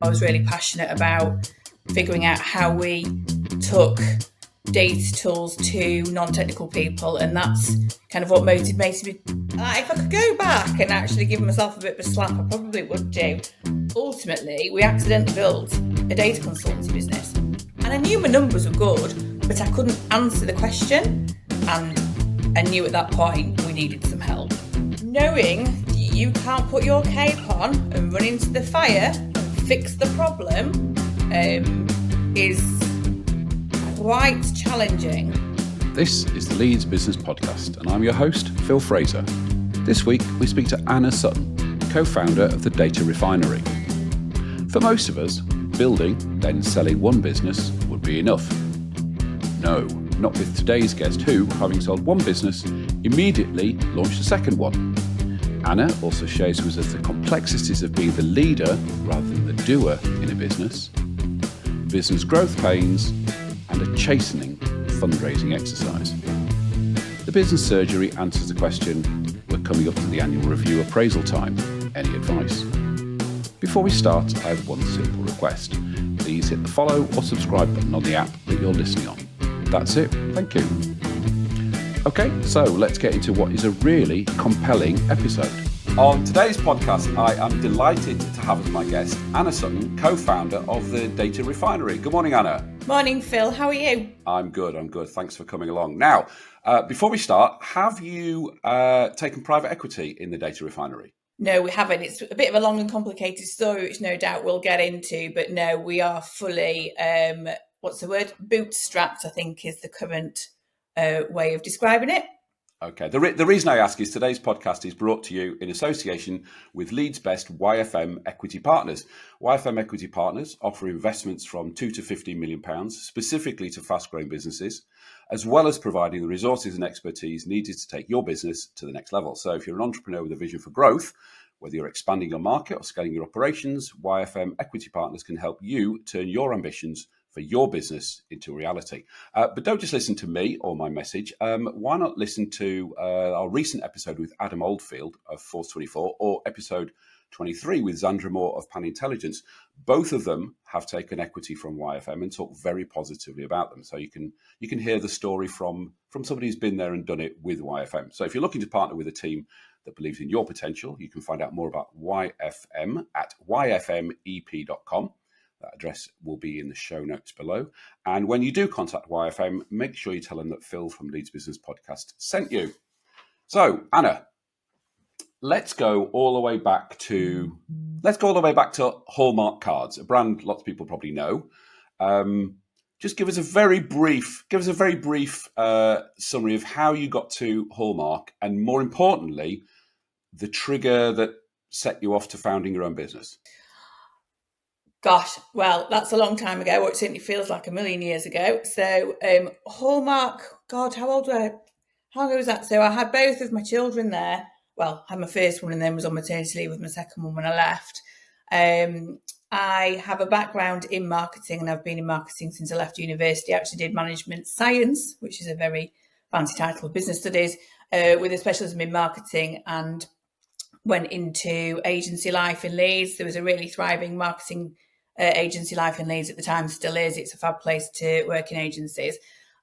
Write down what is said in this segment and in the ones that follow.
I was really passionate about figuring out how we took data tools to non-technical people, and that's kind of what motivated me. If I could go back and actually give myself a bit of a slap, I probably would do. Ultimately, we accidentally built a data consultancy business, and I knew my numbers were good, but I couldn't answer the question, and I knew at that point we needed some help. Knowing you can't put your cape on and run into the fire and fix the problem is quite challenging. This is the Leeds Business Podcast, and I'm your host, Phil Fraser. This week, we speak to Anna Sutton, co-founder of the Data Refinery. For most of us, building, then selling one business would be enough. No, not with today's guest who, having sold one business, immediately launched a second one. Anna also shares with us the complexities of being the leader rather than the doer in a business growth pains, and a chastening fundraising exercise. The business surgery answers the question, we're coming up to the annual review appraisal time. Any advice? Before we start, I have one simple request. Please hit the follow or subscribe button on the app that you're listening on. That's it. Thank you. Okay, so let's get into what is a really compelling episode. On today's podcast, I am delighted to have as my guest Anna Sutton, co-founder of the Data Refinery. Good morning, Anna. Morning, Phil. How are you? I'm good. Thanks for coming along. Now, before we start, have you taken private equity in the Data Refinery? No, we haven't. It's a bit of a long and complicated story, which no doubt we'll get into. But no, we are fully, bootstrapped, I think is the current way of describing it. Okay. The reason I ask is today's podcast is brought to you in association with Leeds' best YFM Equity Partners. YFM Equity Partners offer investments from £2 to £15 million, specifically to fast-growing businesses, as well as providing the resources and expertise needed to take your business to the next level. So if you're an entrepreneur with a vision for growth, whether you're expanding your market or scaling your operations, YFM Equity Partners can help you turn your ambitions for your business into reality. But don't just listen to me or my message. Why not listen to our recent episode with Adam Oldfield of Force 24 or episode 23 with Zandra Moore of Pan Intelligence. Both of them have taken equity from YFM and talk very positively about them. So you can hear the story from somebody who's been there and done it with YFM. So if you're looking to partner with a team that believes in your potential, you can find out more about YFM at yfmep.com. That address will be in the show notes below. And when you do contact YFM, make sure you tell them that Phil from Leeds Business Podcast sent you. So, Anna, let's go all the way back to Hallmark cards, a brand lots of people probably know. Just give us a very brief summary of how you got to Hallmark, and more importantly, the trigger that set you off to founding your own business. Gosh, well, that's a long time ago, or it certainly feels like a million years ago. So Hallmark, God, how old were I? How long was that? So I had both of my children there. Well, I had my first one and then was on maternity leave with my second one when I left. I have a background in marketing, and I've been in marketing since I left university. I actually did management science, which is a very fancy title of business studies, with a specialism in marketing, and went into agency life in Leeds. There was a really thriving marketing agency life in Leeds at the time, still is. It's a fab place to work in agencies.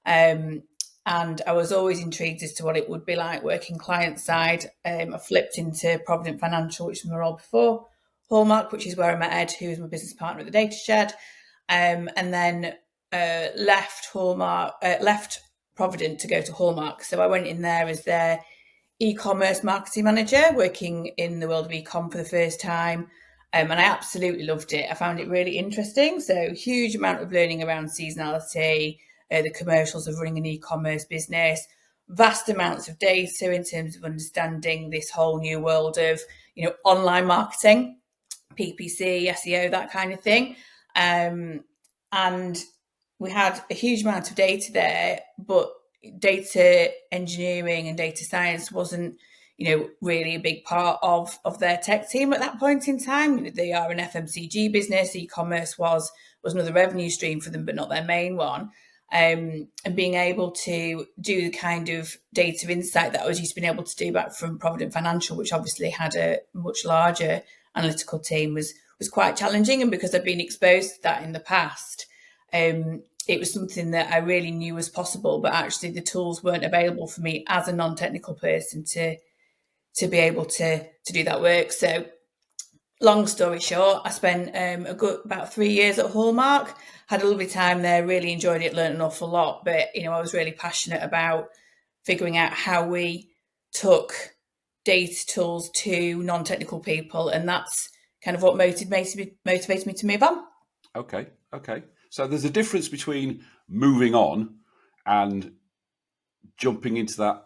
And I was always intrigued as to what it would be like working client side. I flipped into Provident Financial, which was my role before Hallmark, which is where I met Ed, who was my business partner at the Data Shed. And then left Provident to go to Hallmark. So I went in there as their e-commerce marketing manager, working in the world of e-com for the first time. And I absolutely loved it. I found it really interesting. So huge amount of learning around seasonality, the commercials of running an e-commerce business, vast amounts of data in terms of understanding this whole new world of, online marketing, PPC, SEO, that kind of thing. And we had a huge amount of data there, but data engineering and data science wasn't, really a big part of their tech team at that point in time. They are an FMCG business. E-commerce was another revenue stream for them, but not their main one. And being able to do the kind of data insight that I was used to being able to do back from Provident Financial, which obviously had a much larger analytical team, was was quite challenging, and because I've been exposed to that in the past, it was something that I really knew was possible, but actually the tools weren't available for me as a non-technical person to be able to do that work. So long story short, I spent a good about 3 years at Hallmark, had a lovely time there, really enjoyed it, learned an awful lot. But, I was really passionate about figuring out how we took data tools to non-technical people. And that's kind of what motivated me to move on. Okay. So there's a difference between moving on and jumping into that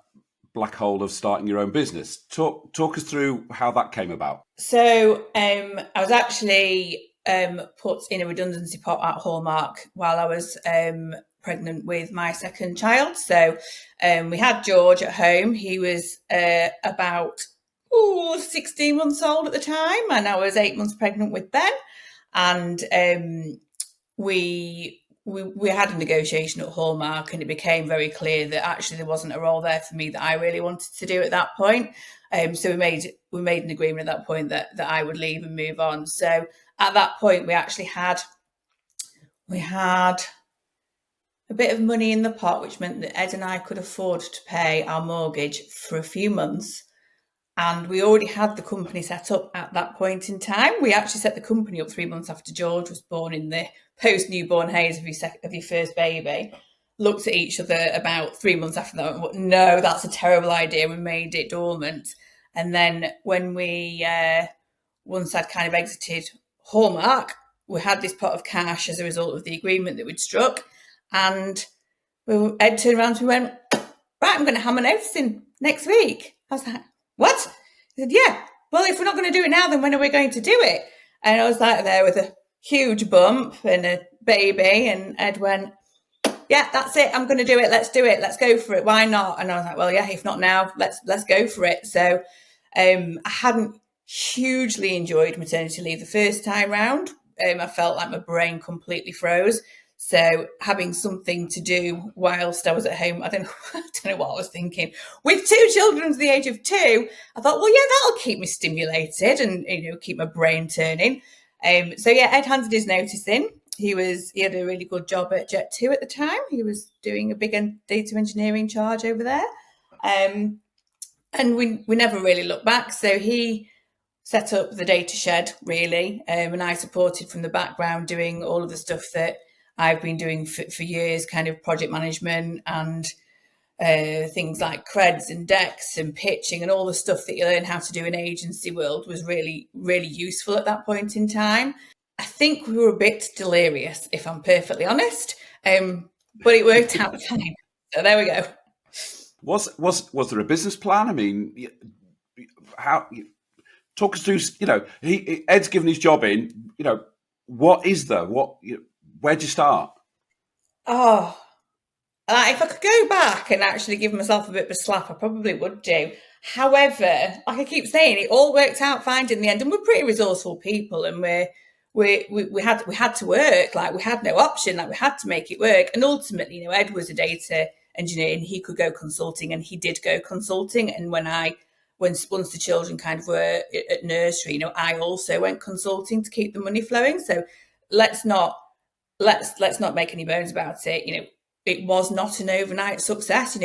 black hole of starting your own business. Talk us through how that came about. So I was actually put in a redundancy pot at Hallmark while I was pregnant with my second child. So we had George at home. He was about 16 months old at the time, and I was 8 months pregnant with Ben. And we had a negotiation at Hallmark, and it became very clear that actually there wasn't a role there for me that I really wanted to do at that point. So we made an agreement at that point that I would leave and move on. So at that point, we actually had a bit of money in the pot, which meant that Ed and I could afford to pay our mortgage for a few months. And we already had the company set up at that point in time. We actually set the company up 3 months after George was born, in the post-newborn haze of your first baby. Looked at each other about 3 months after that and went, no, that's a terrible idea. We made it dormant. And then when we, once I'd kind of exited Hallmark, we had this pot of cash as a result of the agreement that we'd struck. And Ed turned around to me and went, right, I'm going to hand my notice in next week. I was like, what? He said, yeah. Well, if we're not going to do it now, then when are we going to do it? And I was like there with a huge bump and a baby, and Ed went, yeah, that's it. I'm going to do it. Let's do it. Let's go for it. Why not? And I was like, well, yeah, if not now, let's go for it. So I hadn't hugely enjoyed maternity leave the first time round. I felt like my brain completely froze. So having something to do whilst I was at home, I don't know what I was thinking. With two children under the age of 2, I thought, well, yeah, that'll keep me stimulated and keep my brain turning. So yeah, Ed handed his notice in. He had a really good job at Jet2 at the time. He was doing a big data engineering charge over there, and we never really looked back. So he set up the data shed really, and I supported from the background, doing all of the stuff that I've been doing for years, kind of project management and things like creds and decks and pitching and all the stuff that you learn how to do in agency world was really, really useful at that point in time. I think we were a bit delirious, if I'm perfectly honest, but it worked out fine. So there we go. Was there a business plan? I mean, how? Talk us through. Ed's given his job in. What is there? Where'd you start? Oh, if I could go back and actually give myself a bit of a slap, I probably would do. However, like I keep saying, it all worked out fine in the end, and we're pretty resourceful people, and we had to work. Like, we had no option. Like, we had to make it work. And ultimately, Ed was a data engineer, and he could go consulting, and he did go consulting. And once the children kind of were at nursery, I also went consulting to keep the money flowing. So let's not make any bones about it. It was not an overnight success.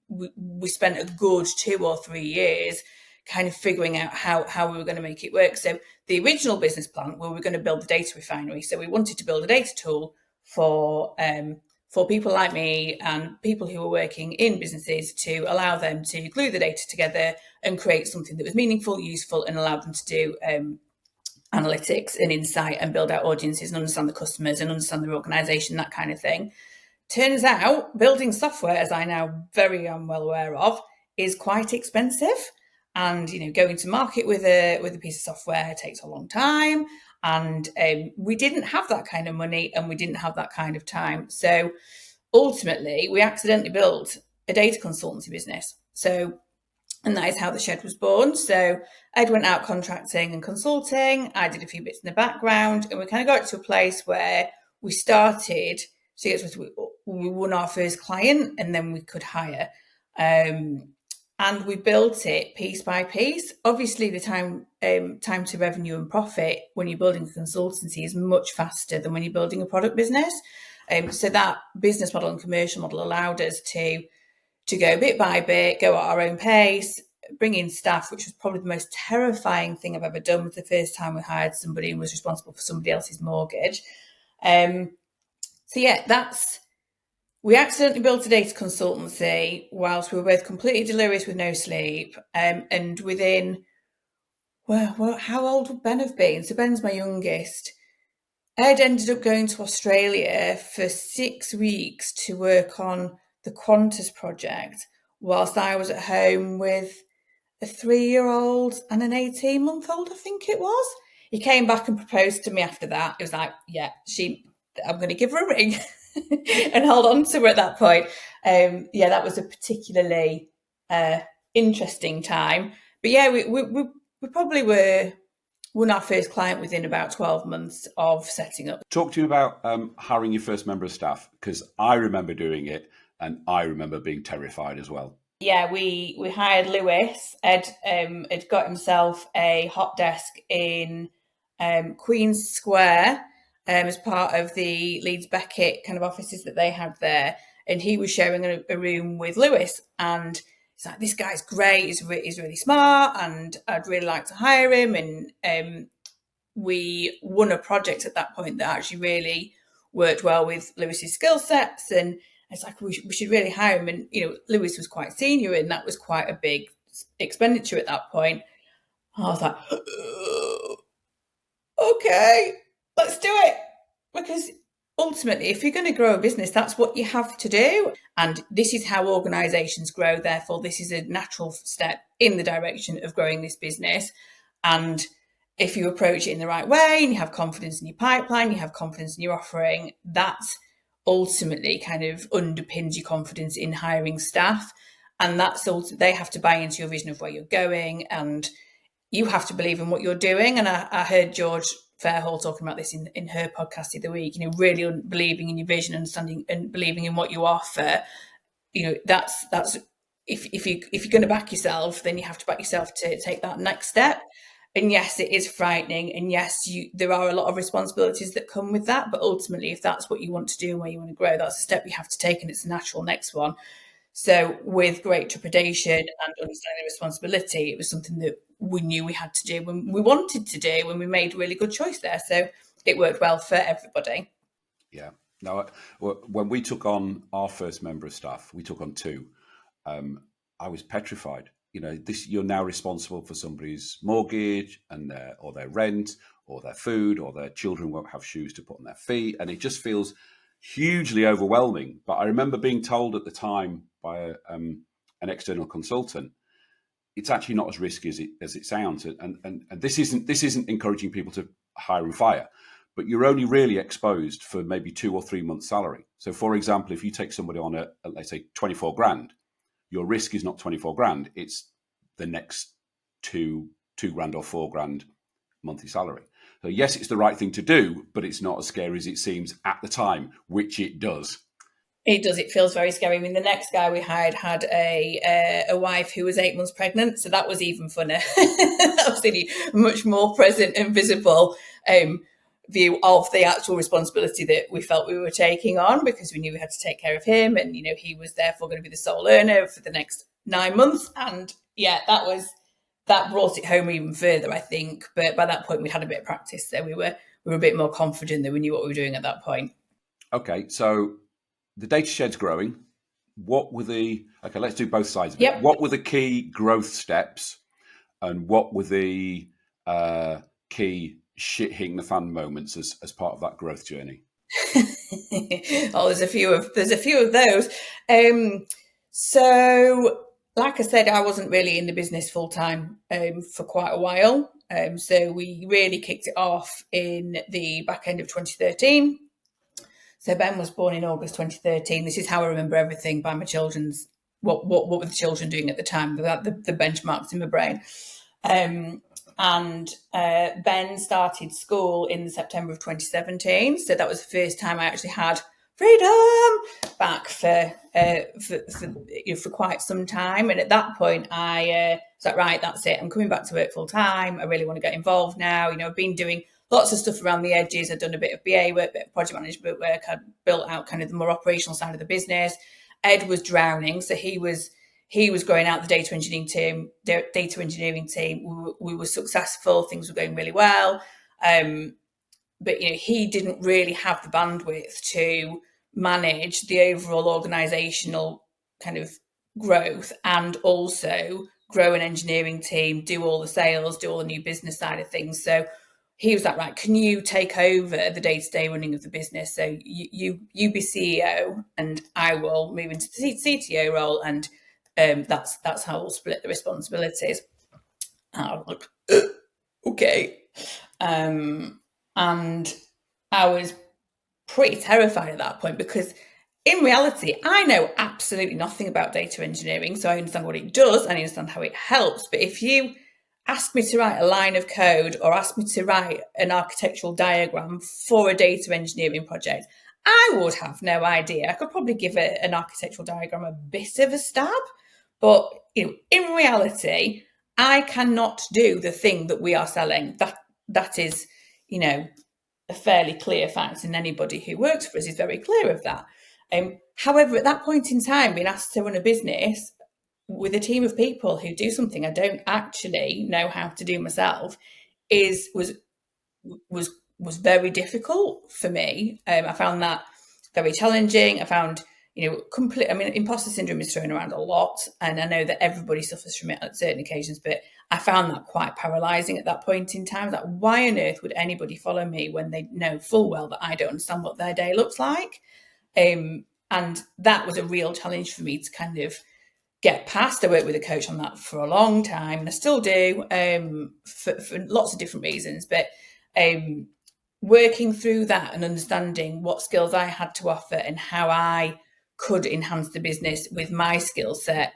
We spent a good 2 or 3 years kind of figuring out how we were going to make it work. So the original business plan, we were going to build the Data Refinery. So we wanted to build a data tool for people like me and people who were working in businesses, to allow them to glue the data together and create something that was meaningful, useful, and allow them to do analytics and insight and build out audiences and understand the customers and understand their organisation, that kind of thing. Turns out building software, as I now very am well aware of, is quite expensive. And, going to market with a piece of software takes a long time. And we didn't have that kind of money, and we didn't have that kind of time. So ultimately, we accidentally built a data consultancy business. And that is how the shed was born. So Ed went out contracting and consulting. I did a few bits in the background, and we kind of got to a place where we started. So we won our first client, and then we could hire. And and we built it piece by piece. Obviously, the time to revenue and profit when you're building a consultancy is much faster than when you're building a product business. So that business model and commercial model allowed us to go bit by bit, go at our own pace, bring in staff, which was probably the most terrifying thing I've ever done. Was the first time we hired somebody and was responsible for somebody else's mortgage. So yeah, we accidentally built a data consultancy whilst we were both completely delirious with no sleep. And within, well, how old would Ben have been? So Ben's my youngest. Ed ended up going to Australia for 6 weeks to work on the Qantas project, whilst I was at home with a 3-year-old and an 18-month-old, I think it was. He came back and proposed to me after that. It was like, yeah, I'm going to give her a ring and hold on to her at that point. Yeah, that was a particularly interesting time. But yeah, we probably won our first client within about 12 months of setting up. Talk to me about hiring your first member of staff, because I remember doing it and I remember being terrified as well. Yeah, we hired Lewis. Ed had got himself a hot desk in Queen's Square as part of the Leeds Beckett kind of offices that they had there. And he was sharing a room with Lewis. And it's like, this guy's great. He's really smart and I'd really like to hire him. And we won a project at that point that actually really worked well with Lewis's skill sets. And it's like, we should really hire him. And, Lewis was quite senior and that was quite a big expenditure at that point. I was like, okay, let's do it. Because ultimately, if you're going to grow a business, that's what you have to do. And this is how organizations grow. Therefore, this is a natural step in the direction of growing this business. And if you approach it in the right way and you have confidence in your pipeline, you have confidence in your offering, that's ultimately kind of underpins your confidence in hiring staff. And that's also, they have to buy into your vision of where you're going, and you have to believe in what you're doing. And I heard George Fairhall talking about this in her podcast the other week, really believing in your vision, understanding and believing in what you offer. That's if you're going to back yourself, then you have to back yourself to take that next step. And yes, it is frightening. And yes, there are a lot of responsibilities that come with that. But ultimately, if that's what you want to do and where you want to grow, that's a step you have to take, and it's the natural next one. So with great trepidation and understanding responsibility, it was something that we knew we had to do when we wanted to do, when we made a really good choice there. So it worked well for everybody. Yeah. Now, when we took on our first member of staff, we took on two. I was petrified. You're now responsible for somebody's mortgage and their rent or their food, or their children won't have shoes to put on their feet. And it just feels hugely overwhelming. But I remember being told at the time by an external consultant, it's actually not as risky as it sounds. And this isn't encouraging people to hire and fire, but you're only really exposed for maybe 2 or 3 months' salary. So, for example, if you take somebody on a let's say 24 grand, your risk is not 24 grand. It's the next two grand or 4 grand monthly salary. So yes, it's the right thing to do, but it's not as scary as it seems at the time, which it does. It does. It feels very scary. I mean, the next guy we hired had a wife who was 8 months pregnant, so that was even funner. That was really much more present and visible view of the actual responsibility that we felt we were taking on, because we knew we had to take care of him, and he was therefore going to be the sole earner for the next 9 months. And yeah, that brought it home even further, I think. But by that point, we had a bit of practice, so we were a bit more confident that we knew what we were doing at that point. Okay, so the data shed's growing. Let's do both sides of it. Yep. What were the key growth steps, and what were the key shit hitting the fan moments as part of that growth journey? There's a few of those. So like I said, I wasn't really in the business full time for quite a while. So we really kicked it off in the back end of 2013. So Ben was born in August 2013. This is how I remember everything by my children's, what were the children doing at the time, the benchmarks in my brain. And Ben started school in September of 2017. So that was the first time I actually had freedom back for quite some time. And at that point, I was like, right, that's it. I'm coming back to work full time. I really want to get involved now. I've been doing lots of stuff around the edges. I've done a bit of BA work, a bit of project management work. I'd built out kind of the more operational side of the business. Ed was drowning, so he was growing out the data engineering team. We were successful. Things were going really well. But he didn't really have the bandwidth to manage the overall organizational kind of growth and also grow an engineering team, do all the sales, do all the new business side of things. So he was like, right, can you take over the day-to-day running of the business? So you be CEO and I will move into the CTO role, and that's how we'll split the responsibilities. And I was like, okay. And I was pretty terrified at that point because in reality, I know absolutely nothing about data engineering. So I understand what it does and I understand how it helps. But if you ask me to write a line of code or ask me to write an architectural diagram for a data engineering project, I would have no idea. I could probably give an architectural diagram a bit of a stab. But in reality, I cannot do the thing that we are selling. That is, a fairly clear fact, and anybody who works for us is very clear of that. However, at that point in time, being asked to run a business with a team of people who do something I don't actually know how to do myself was very difficult for me. I found that very challenging. I found, imposter syndrome is thrown around a lot, and I know that everybody suffers from it at certain occasions, but I found that quite paralysing at that point in time. That why on earth would anybody follow me when they know full well that I don't understand what their day looks like? And that was a real challenge for me to kind of get past. I worked with a coach on that for a long time, and I still do, for lots of different reasons. But working through that and understanding what skills I had to offer and how I could enhance the business with my skill set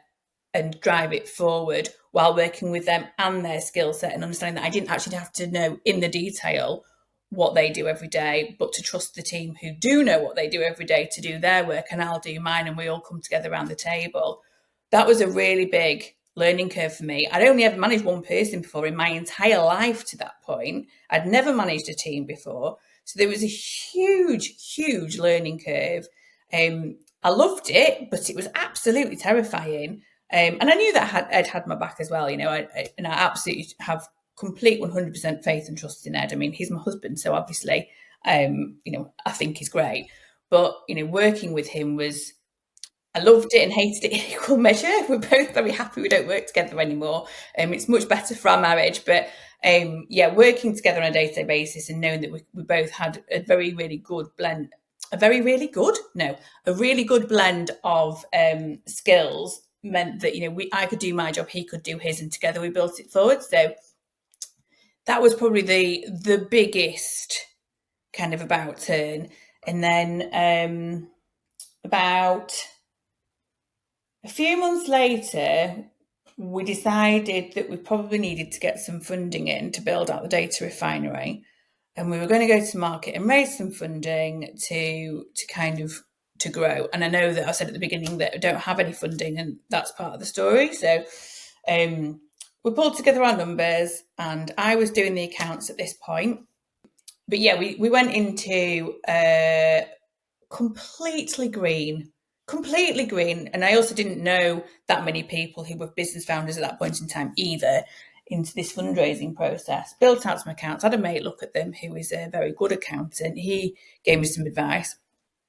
and drive it forward while working with them and their skill set, and understanding that I didn't actually have to know in the detail what they do every day, but to trust the team who do know what they do every day to do their work, and I'll do mine, and we all come together around the table. That was a really big learning curve for me. I'd only ever managed one person before in my entire life to that point. I'd never managed a team before. So there was a huge learning curve. I loved it, but it was absolutely terrifying. And I knew that Ed had my back as well. I absolutely have complete 100% faith and trust in Ed. I mean, he's my husband, so obviously, I think he's great. But, working with him I loved it and hated it in equal measure. We're both very happy we don't work together anymore. It's much better for our marriage. But working together on a day-to-day basis and knowing that we both had a really good blend of skills meant that I could do my job, he could do his, and together we built it forward. So that was probably the biggest kind of about turn. And then about a few months later, we decided that we probably needed to get some funding in to build out the Data Refinery, and we were going to go to market and raise some funding to grow. And I know that I said at the beginning that I don't have any funding, and that's part of the story. So we pulled together our numbers, and I was doing the accounts at this point. But we went into completely green. And I also didn't know that many people who were business founders at that point in time either into this fundraising process. Built out some accounts, had a mate look at them who is a very good accountant. He gave me some advice.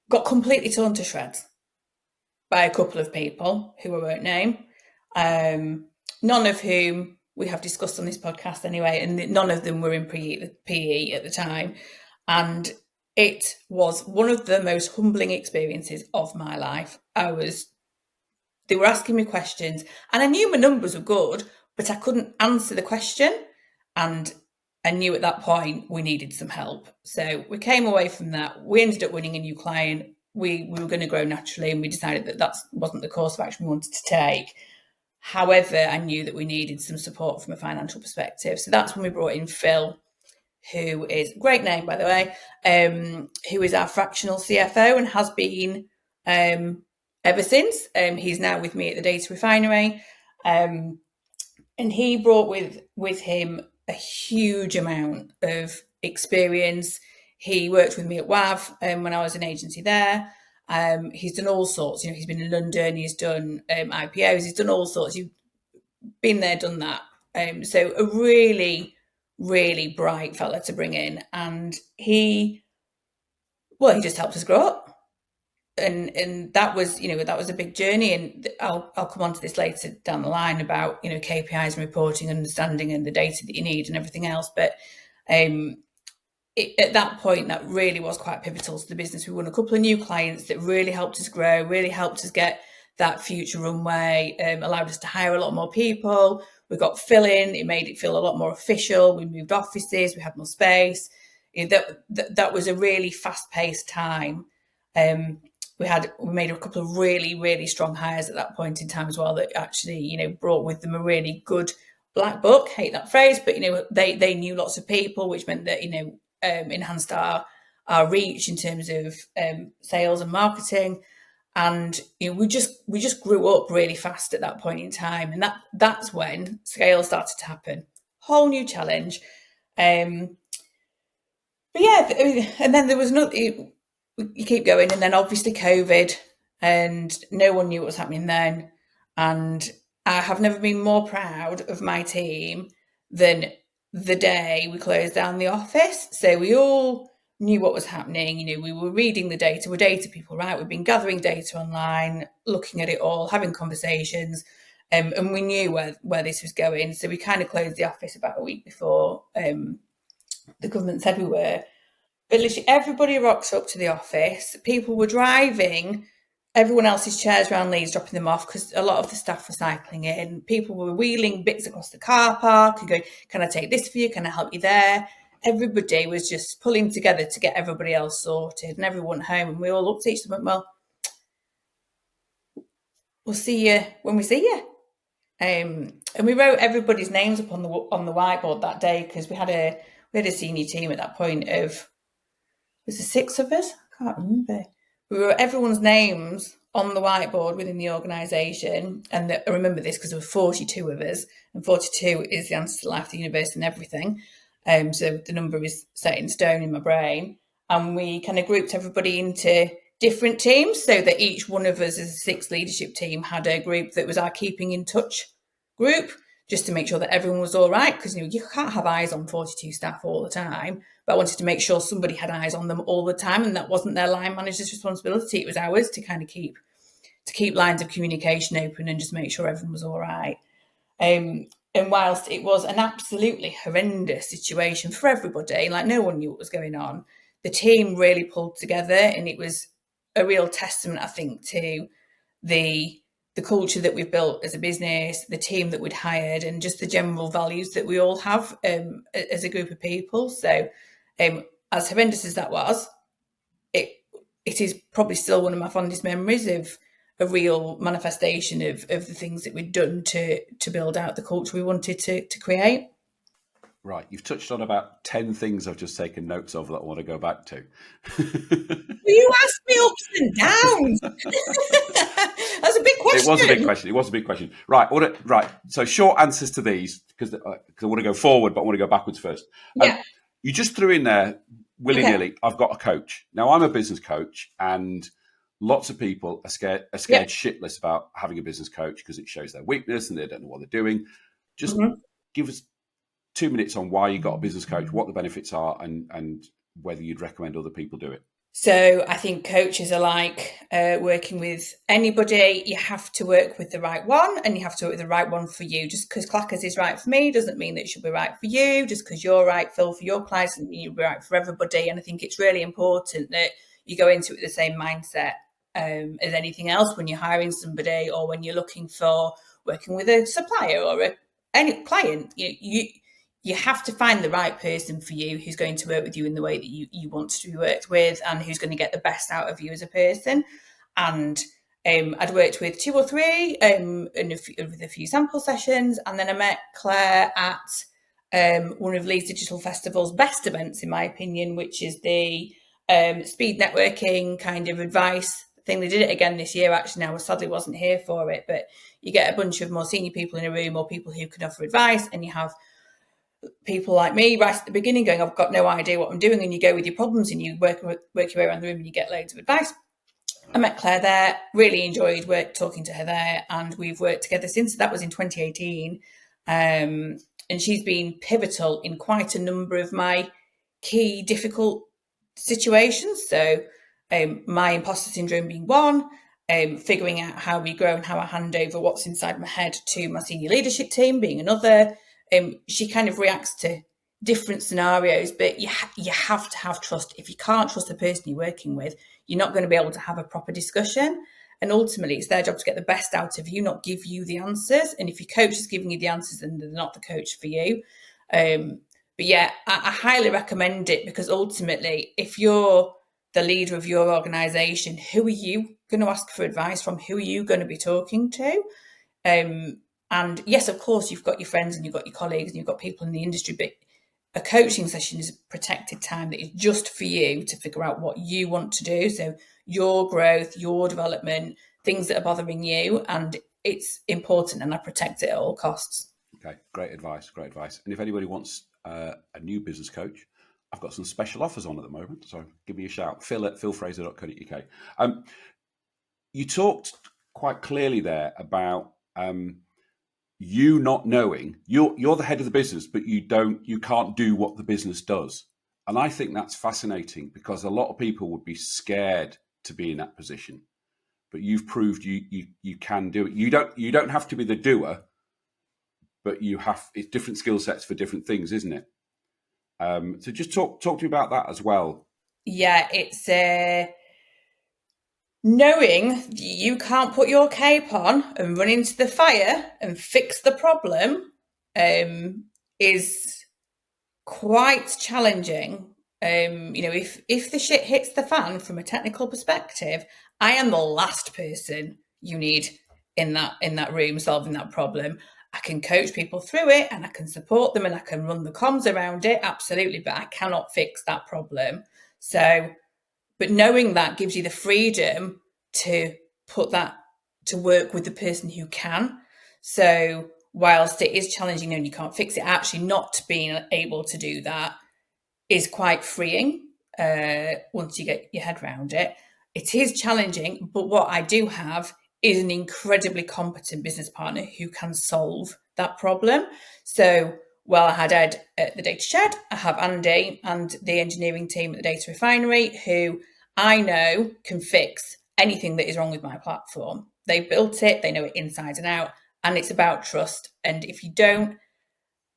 Got completely torn to shreds by a couple of people who I won't name, none of whom we have discussed on this podcast anyway, and none of them were in PE at the time. And it was one of the most humbling experiences of my life. They were asking me questions, and I knew my numbers were good, but I couldn't answer the question. And I knew at that point we needed some help. So we came away from that. We ended up winning a new client. We were going to grow naturally, and we decided that wasn't the course of action we wanted to take. However, I knew that we needed some support from a financial perspective. So that's when we brought in Phil, who is a great name, by the way, who is our fractional CFO and has been ever since. He's now with me at the Data Refinery. And he brought with him a huge amount of experience. He worked with me at WAV when I was an agency there. He's done all sorts. He's been in London. He's done IPOs. He's done all sorts. You've been there, done that. So a really, really bright fella to bring in, and he just helped us grow up. And that was a big journey, and I'll come on to this later down the line about KPIs and reporting, understanding, and the data that you need and everything else. But at that point, that really was quite pivotal to the business. We won a couple of new clients that really helped us grow, really helped us get that future runway, allowed us to hire a lot more people. We got fill-in. It made it feel a lot more official. We moved offices. We had more space. That was a really fast-paced time. We made a couple of really, really strong hires at that point in time as well that actually, brought with them a really good black book. Hate that phrase, but they knew lots of people, which meant that enhanced our reach in terms of sales and marketing. And we just grew up really fast at that point in time, and that's when scale started to happen. Whole new challenge. But yeah, and then there was another. You keep going, and then obviously COVID, and no one knew what was happening then. And I have never been more proud of my team than the day we closed down the office. So we all knew what was happening. We were reading the data. We're data people, right? We've been gathering data online, looking at it all, having conversations, and we knew where this was going. So we kind of closed the office about a week before the government said we were. But literally everybody rocks up to the office. People were driving everyone else's chairs around Leeds, dropping them off because a lot of the staff were cycling in. People were wheeling bits across the car park and going, "Can I take this for you? Can I help you there?" Everybody was just pulling together to get everybody else sorted, and everyone home. And we all looked at each other and went, "Well, we'll see you when we see you." And we wrote everybody's names up on the whiteboard that day because we had a senior team at that point of. Was there 6 of us? I can't remember. We wrote everyone's names on the whiteboard within the organisation. And I remember this because there were 42 of us. And 42 is the answer to life, the universe, and everything. So the number is set in stone in my brain. And we kind of grouped everybody into different teams so that each one of us as a 6 leadership team had a group that was our keeping in touch group, just to make sure that everyone was all right, because you can't have eyes on 42 staff all the time. But I wanted to make sure somebody had eyes on them all the time, and that wasn't their line manager's responsibility. It was ours to kind of keep lines of communication open and just make sure everyone was all right. And whilst it was an absolutely horrendous situation for everybody, like no one knew what was going on, the team really pulled together, and it was a real testament, I think, to the culture that we've built as a business, the team that we'd hired, and just the general values that we all have as a group of people. So as horrendous as that was, it is probably still one of my fondest memories of a real manifestation of the things that we'd done to build out the culture we wanted to create. Right, you've touched on about 10 things I've just taken notes of that I want to go back to. You asked me ups and downs. That's a big question. It was a big question. Right. So short answers to these because I want to go forward, but I want to go backwards first. Yeah. You just threw in there willy-nilly, okay. I've got a coach. Now I'm a business coach, and lots of people are scared shitless about having a business coach because it shows their weakness and they don't know what they're doing. Just give us 2 minutes on why you got a business coach, what the benefits are, and whether you'd recommend other people do it. So I think coaches are like working with anybody. You have to work with the right one, and you have to work with the right one for you. Just because Clackers is right for me doesn't mean that it should be right for you. Just because you're right, Phil, for your clients doesn't mean you'll be right for everybody. And I think it's really important that you go into it with the same mindset as anything else when you're hiring somebody or when you're looking for working with a supplier or any client. You have to find the right person for you who's going to work with you in the way that you want to be worked with and who's going to get the best out of you as a person. And I'd worked with 2 or 3 and with a few sample sessions. And then I met Claire at one of Leeds Digital Festival's best events, in my opinion, which is the speed networking kind of advice thing. They did it again this year, actually. Now, I sadly wasn't here for it, but you get a bunch of more senior people in a room, or people who can offer advice, and you have people like me right at the beginning going, I've got no idea what I'm doing, and you go with your problems and you work your way around the room and you get loads of advice. I met Claire there, really enjoyed talking to her there, and we've worked together since. That was in 2018. And she's been pivotal in quite a number of my key difficult situations. So my imposter syndrome being one, figuring out how we grow and how I hand over what's inside my head to my senior leadership team being another. She kind of reacts to different scenarios, but you have to have trust. If you can't trust the person you're working with, you're not going to be able to have a proper discussion. And ultimately, it's their job to get the best out of you, not give you the answers. And if your coach is giving you the answers, then they're not the coach for you. But yeah, I highly recommend it, because ultimately, if you're the leader of your organisation, who are you going to ask for advice from? Who are you going to be talking to? And yes, of course, you've got your friends and you've got your colleagues and you've got people in the industry, but a coaching session is a protected time that is just for you to figure out what you want to do. So your growth, your development, things that are bothering you, and it's important, and I protect it at all costs. Okay, great advice, great advice. And if anybody wants a new business coach, I've got some special offers on at the moment, so give me a shout. Phil at philfraser.co.uk. You talked quite clearly there about you not knowing. You're the head of the business, but you can't do what the business does. And I think that's fascinating, because a lot of people would be scared to be in that position. But you've proved you can do it. You don't have to be the doer, but it's different skill sets for different things, isn't it? So just talk to me about that as well. Yeah, it's knowing you can't put your cape on and run into the fire and fix the problem is quite challenging. If the shit hits the fan from a technical perspective, I am the last person you need in that room solving that problem. I can coach people through it, and I can support them, and I can run the comms around it, absolutely, but I cannot fix that problem. So, but knowing that gives you the freedom to put that to work with the person who can. So whilst it is challenging and you can't fix it, actually not being able to do that is quite freeing once you get your head around it. It is challenging, but what I do have is an incredibly competent business partner who can solve that problem. So while I had Ed at the Data Shed, I have Andy and the engineering team at the Data Refinery, who I know can fix anything that is wrong with my platform. They built it, they know it inside and out, and it's about trust. And if you don't,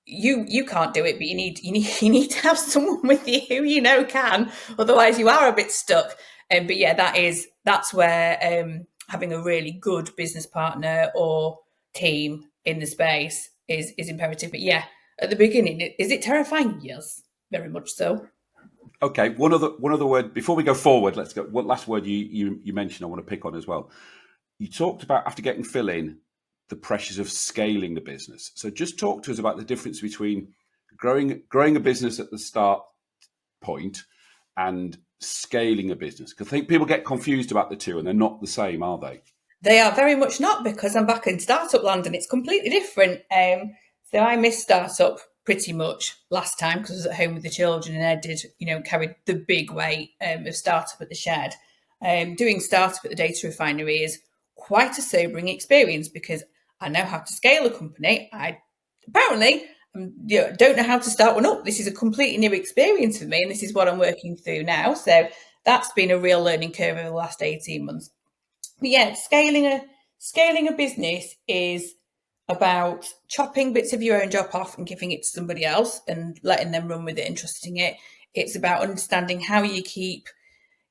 you can't do it, but you need to have someone with you who you know can. Otherwise, you are a bit stuck. But yeah, that's where having a really good business partner or team in the space is imperative. But yeah, at the beginning, is it terrifying? Yes, very much so. Okay, one other word before we go forward. Let's go. What last word you mentioned? I want to pick on as well. You talked about, after getting Phil in, the pressures of scaling the business. So just talk to us about the difference between growing a business at the start point and scaling a business. Because I think people get confused about the two, and they're not the same, are they? They are very much not, because I'm back in startup land and it's completely different. So I missed startup pretty much last time because I was at home with the children, and Ed did, carried the big weight of startup at the Shed. Doing startup at the Data Refinery is quite a sobering experience, because I know how to scale a company. I apparently don't know how to start one up. This is a completely new experience for me, and this is what I'm working through now. So that's been a real learning curve over the last 18 months. But yeah, scaling a business is about chopping bits of your own job off and giving it to somebody else and letting them run with it and trusting it. It's about understanding how you keep.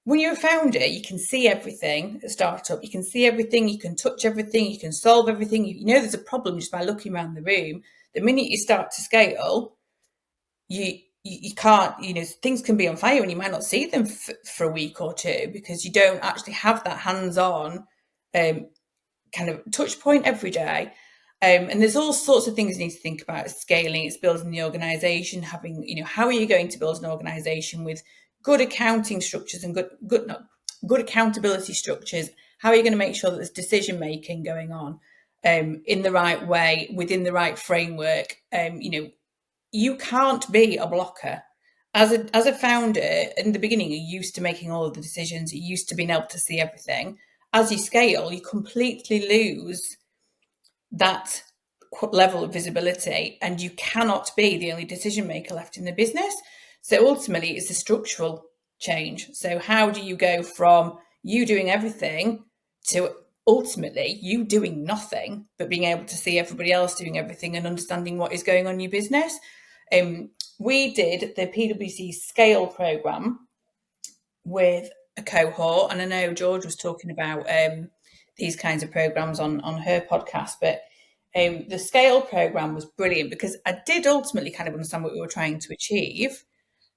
When you're a founder, you can see everything. A startup, you can see everything, you can touch everything, you can solve everything. You know there's a problem just by looking around the room. The minute you start to scale, you can't, things can be on fire and you might not see them for a week or two, because you don't actually have that hands-on kind of touch point every day. And there's all sorts of things you need to think about. It's scaling, it's building the organisation, having, how are you going to build an organisation with good accounting structures and good accountability structures? How are you going to make sure that there's decision making going on in the right way, within the right framework? You can't be a blocker. As a founder, in the beginning, you're used to making all of the decisions, you're used to being able to see everything. As you scale, you completely lose that level of visibility, and you cannot be the only decision maker left in the business. So ultimately, it's a structural change. So how do you go from you doing everything to ultimately you doing nothing, but being able to see everybody else doing everything and understanding what is going on in your business? We did the PwC Scale program with a cohort, and I know George was talking about these kinds of programs on her podcast, but the Scale program was brilliant because I did ultimately kind of understand what we were trying to achieve.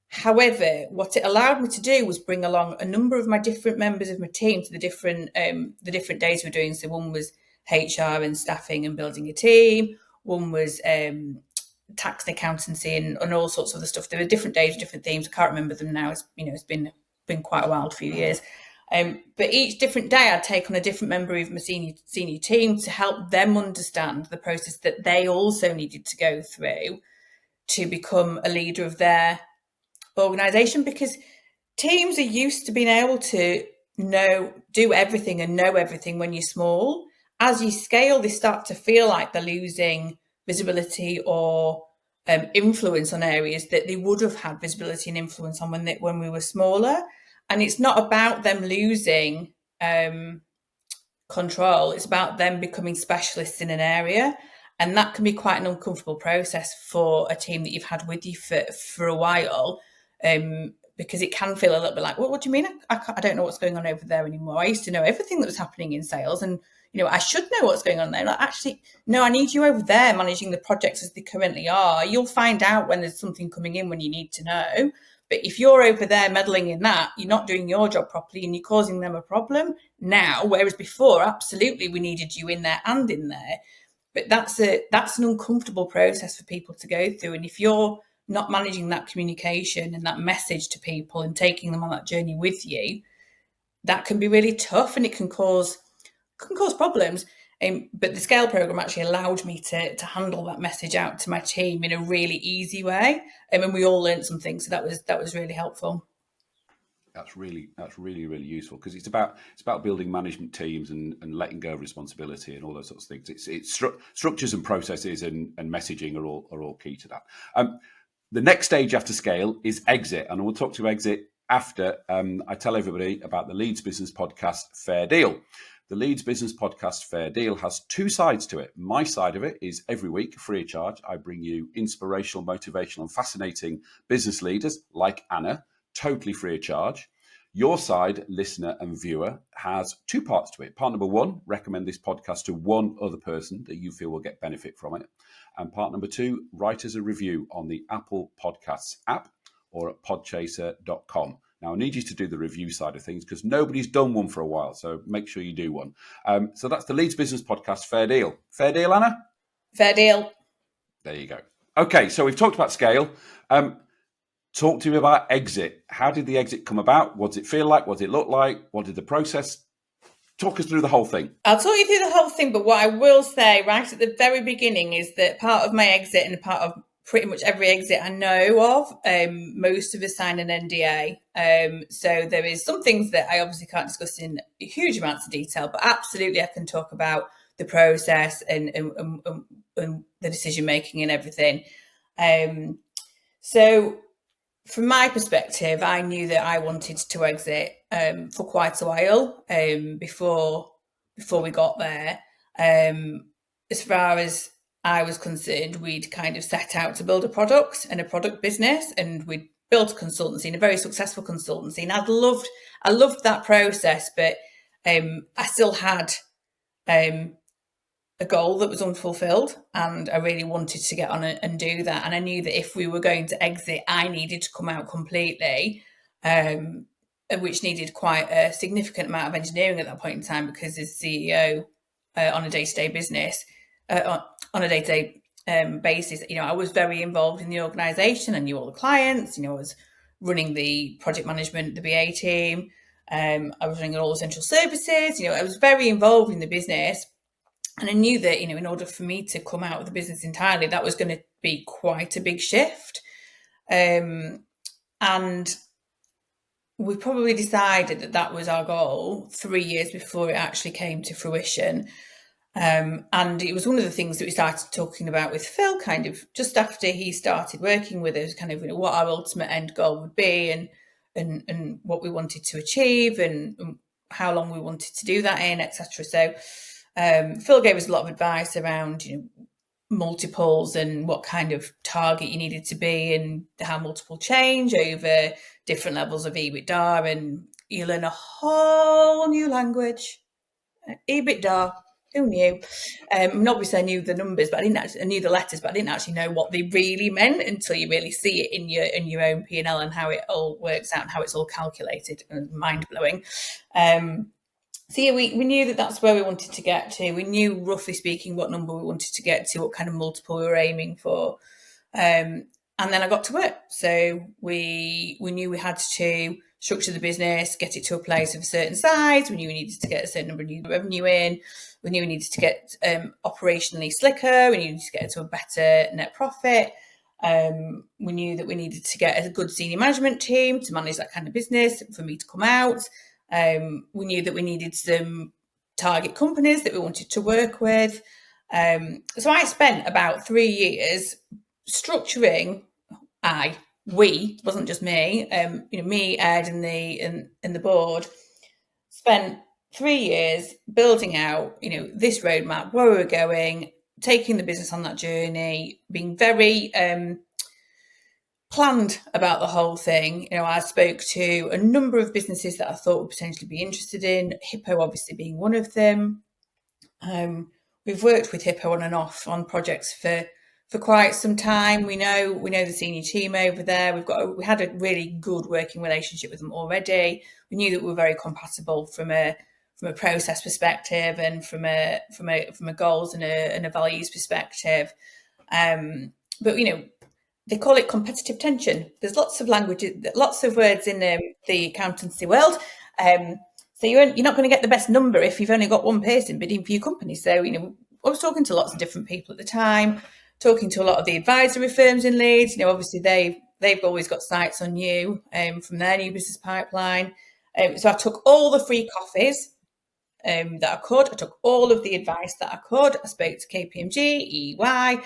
However, what it allowed me to do was bring along a number of my different members of my team to the different days we're doing. So one was HR and staffing and building a team. One was tax and accountancy and all sorts of other stuff. There were different days, different themes. I can't remember them now. It's been quite a while, a few years. But each different day I'd take on a different member of my senior team to help them understand the process that they also needed to go through to become a leader of their organisation, because teams are used to being able to do everything and know everything when you're small. As you scale, they start to feel like they're losing visibility or influence on areas that they would have had visibility and influence on when we were smaller. And it's not about them losing control. It's about them becoming specialists in an area. And that can be quite an uncomfortable process for a team that you've had with you for a while, because it can feel a little bit like, well, what do you mean? I don't know what's going on over there anymore. I used to know everything that was happening in sales, and I should know what's going on there. Like, actually, no, I need you over there managing the projects as they currently are. You'll find out when there's something coming in when you need to know. But if you're over there meddling in that, you're not doing your job properly and you're causing them a problem now. Whereas before, absolutely, we needed you in there and in there. But that's an uncomfortable process for people to go through. And if you're not managing that communication and that message to people and taking them on that journey with you, that can be really tough and it can cause problems. But the Scale program actually allowed me to handle that message out to my team in a really easy way. And we all learned something. So that was really helpful. That's really useful, because it's about building management teams and letting go of responsibility and all those sorts of things. It's structures and processes and messaging are all key to that. The next stage after Scale is exit, and we'll talk to exit after I tell everybody about the Leeds Business Podcast Fair Deal. The Leeds Business Podcast Fair Deal has two sides to it. My side of it is every week, free of charge, I bring you inspirational, motivational, and fascinating business leaders like Anna, totally free of charge. Your side, listener and viewer, has two parts to it. Part number one, recommend this podcast to one other person that you feel will get benefit from it. And part number two, write us a review on the Apple Podcasts app or at podchaser.com. Now, I need you to do the review side of things because nobody's done one for a while, so make sure you do one. So that's the Leeds Business Podcast Fair Deal. Fair deal, Anna? Fair deal. There you go. Okay, so we've talked about Scale. Talk to me about exit. How did the exit come about? What did it feel like? What did it look like? What did the process? Talk us through the whole thing. I'll talk you through the whole thing, but what I will say right at the very beginning is that part of my exit and part of pretty much every exit I know of, most of us sign an NDA. So there is some things that I obviously can't discuss in huge amounts of detail, but absolutely I can talk about the process and the decision making and everything. So from my perspective, I knew that I wanted to exit for quite a while before we got there. As far as I was concerned, we'd kind of set out to build a product and a product business, and we'd built a consultancy, and a very successful consultancy. And I loved that process, but I still had a goal that was unfulfilled, and I really wanted to get on and do that. And I knew that if we were going to exit, I needed to come out completely, which needed quite a significant amount of engineering at that point in time, because as CEO on a day-to-day business, on a day-to-day basis. I was very involved in the organisation. I knew all the clients. I was running the project management, the BA team. I was running all the central services. I was very involved in the business. And I knew that, in order for me to come out of the business entirely, that was going to be quite a big shift. And we probably decided that was our goal 3 years before it actually came to fruition. And it was one of the things that we started talking about with Phil, kind of just after he started working with us, kind of what our ultimate end goal would be, and what we wanted to achieve, and how long we wanted to do that in, etc. So Phil gave us a lot of advice around multiples and what kind of target you needed to be, and how multiple change over different levels of EBITDA, and you learn a whole new language. EBITDA, who knew? And obviously I knew the numbers, but I knew the letters, but I didn't actually know what they really meant until you really see it in your own P&L and how it all works out and how it's all calculated. And mind blowing. So yeah, we knew that that's where we wanted to get to. We knew, roughly speaking, what number we wanted to get to, what kind of multiple we were aiming for. And then I got to work. So we knew we had to structure the business, get it to a place of a certain size. We knew we needed to get a certain number of new revenue in. We knew we needed to get operationally slicker. We needed to get to a better net profit. We knew that we needed to get a good senior management team to manage that kind of business for me to come out. We knew that we needed some target companies that we wanted to work with. So I spent about 3 years structuring. We wasn't just me. Me, Ed, and the board spent 3 years building out, this roadmap, where we were going, taking the business on that journey, being very planned about the whole thing. I spoke to a number of businesses that I thought would potentially be interested in, Hippo obviously being one of them. We've worked with Hippo on and off on projects for quite some time. We know the senior team over there. We had a really good working relationship with them already. We knew that we were very compatible from a process perspective and from a goals and a values perspective. But they call it competitive tension. There's lots of languages, lots of words in the accountancy world. So you're not going to get the best number if you've only got one person bidding for your company. So, I was talking to lots of different people at the time, talking to a lot of the advisory firms in Leeds. Obviously they've always got sights on you from their new business pipeline. So I took all the free coffees that I could. I took all of the advice that I could. I spoke to KPMG, EY,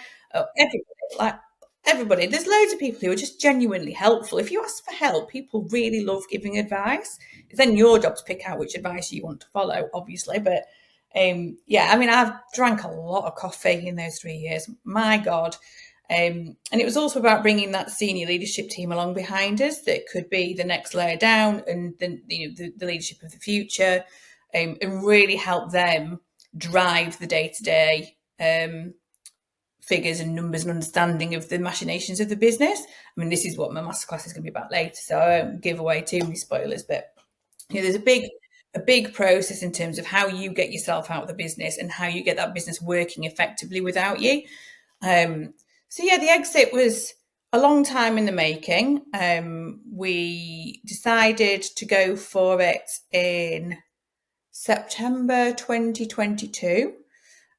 everybody. There's loads of people who are just genuinely helpful. If you ask for help, people really love giving advice. It's then your job to pick out which advice you want to follow, obviously. But I've drank a lot of coffee in those 3 years. My God. And it was also about bringing that senior leadership team along behind us that could be the next layer down, and the leadership of the future, and really help them drive the day-to-day figures and numbers and understanding of the machinations of the business. This is what my masterclass is going to be about later, so I won't give away too many spoilers. But there's a big process in terms of how you get yourself out of the business and how you get that business working effectively without you. The exit was a long time in the making. We decided to go for it in September 2022.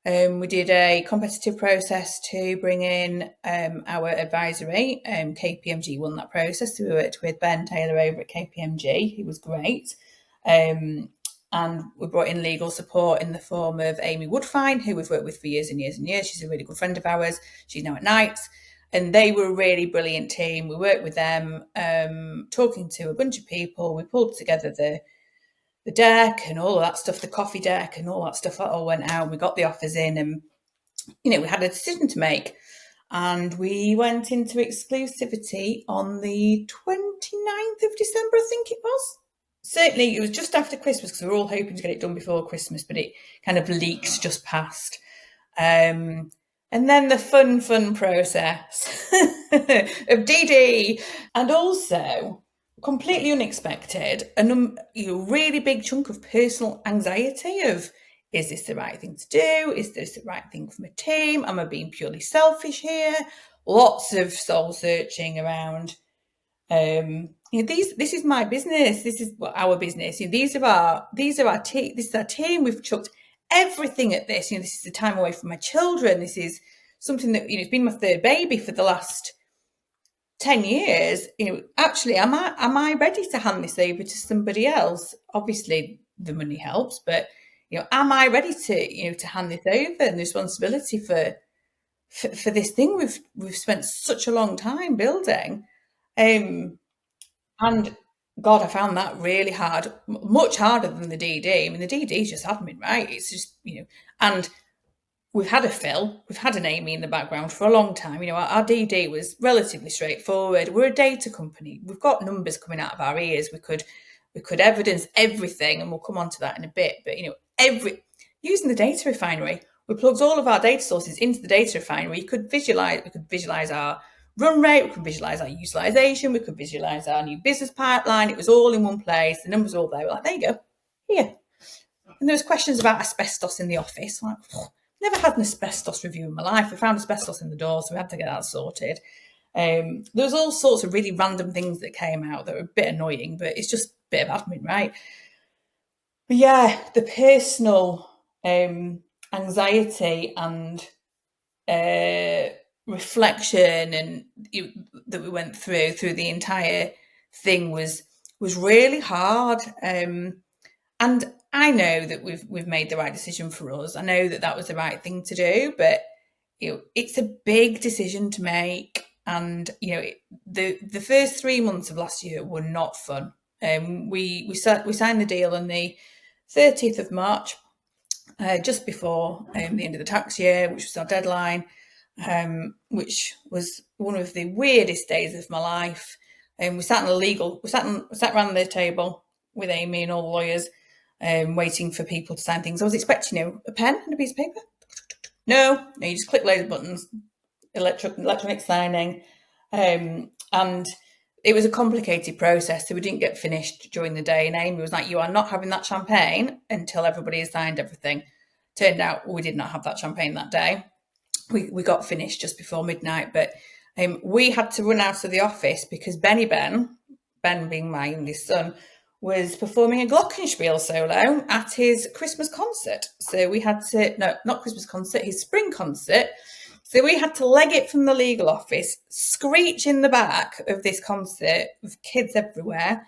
We did a competitive process to bring in our advisory. KPMG won that process. So we worked with Ben Taylor over at KPMG. He was great. And we brought in legal support in the form of Amy Woodfine, who we've worked with for years and years and years. She's a really good friend of ours. She's now at Knights. And they were a really brilliant team. We worked with them, talking to a bunch of people. We pulled together the deck and all of that stuff, the coffee deck and all that stuff. That all went out. We got the offers in, and we had a decision to make. And we went into exclusivity on the 29th of December, I think it was. Certainly, it was just after Christmas, because we were all hoping to get it done before Christmas, but it kind of leaked just past. And then the fun process of DD, and also completely unexpected, a really big chunk of personal anxiety of, Is this the right thing to do? Is this the right thing for my team? Am I being purely selfish here? Lots of soul searching around. This is my business. This is our business. These are our team. This is our team. We've chucked everything at this. This is the time away from my children. This is something that it's been my third baby for the last 10 years. Actually, am I ready to hand this over to somebody else? Obviously, the money helps, but am I ready to hand this over and the responsibility for this thing we've spent such a long time building? And God, I found that really hard, much harder than the DD. I mean, the DD is just admin, right? It's just, and we've had a Phil, we've had an Amy in the background for a long time. Our DD was relatively straightforward. We're a data company. We've got numbers coming out of our ears. We could evidence everything, and we'll come on to that in a bit. But, using the Data Refinery, we plugged all of our data sources into the Data Refinery. We could visualize our run rate, we could visualize our utilization, we could visualize our new business pipeline. It was all in one place. The numbers were all there. We're like, there you go, here. And there was questions about asbestos in the office. Like, never had an asbestos review in my life. We found asbestos in the door, so we had to get that sorted. There was all sorts of really random things that came out that were a bit annoying, but it's just a bit of admin, right? But yeah, the personal anxiety and reflection and that we went through the entire thing was really hard. And I know that we've made the right decision for us. I know that was the right thing to do, but it's a big decision to make. And the first 3 months of last year were not fun. We signed the deal on the 30th of March, just before the end of the tax year, which was our deadline, which was one of the weirdest days of my life. We sat around the table with Amy and all the lawyers, waiting for people to sign things. I was expecting, a pen and a piece of paper. No, you just click loads of buttons, electronic signing, and it was a complicated process, so we didn't get finished during the day. And Amy was like, "You are not having that champagne until everybody has signed everything." Turned out we did not have that champagne that day. We got finished just before midnight, but we had to run out of the office because Ben being my youngest son, was performing a glockenspiel solo at his Christmas concert. So we had to, no, not Christmas concert, his spring concert. So we had to leg it from the legal office, screech in the back of this concert with kids everywhere,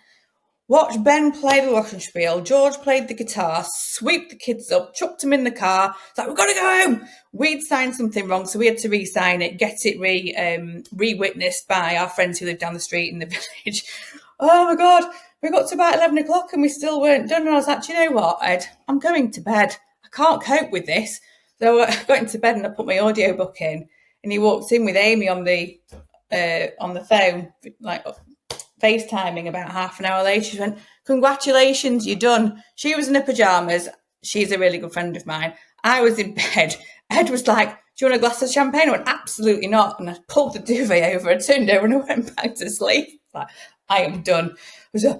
watch Ben play the glockenspiel. George played the guitar, sweep the kids up, chucked them in the car. It's like, we've got to go home. We'd signed something wrong, so we had to re-sign it, get it re-witnessed by our friends who lived down the street in the village. Oh my God, we got to about 11 o'clock and we still weren't done. And I was like, you know what, Ed, I'm going to bed. I can't cope with this. So I got into bed and I put my audiobook in, and he walked in with Amy on the phone, like FaceTiming about half an hour later. She went, "Congratulations, you're done." She was in her pajamas. She's a really good friend of mine. I was in bed. Ed was like, "Do you want a glass of champagne?" I went, "Absolutely not." And I pulled the duvet over, I turned over and I went back to sleep. Like, I am done. It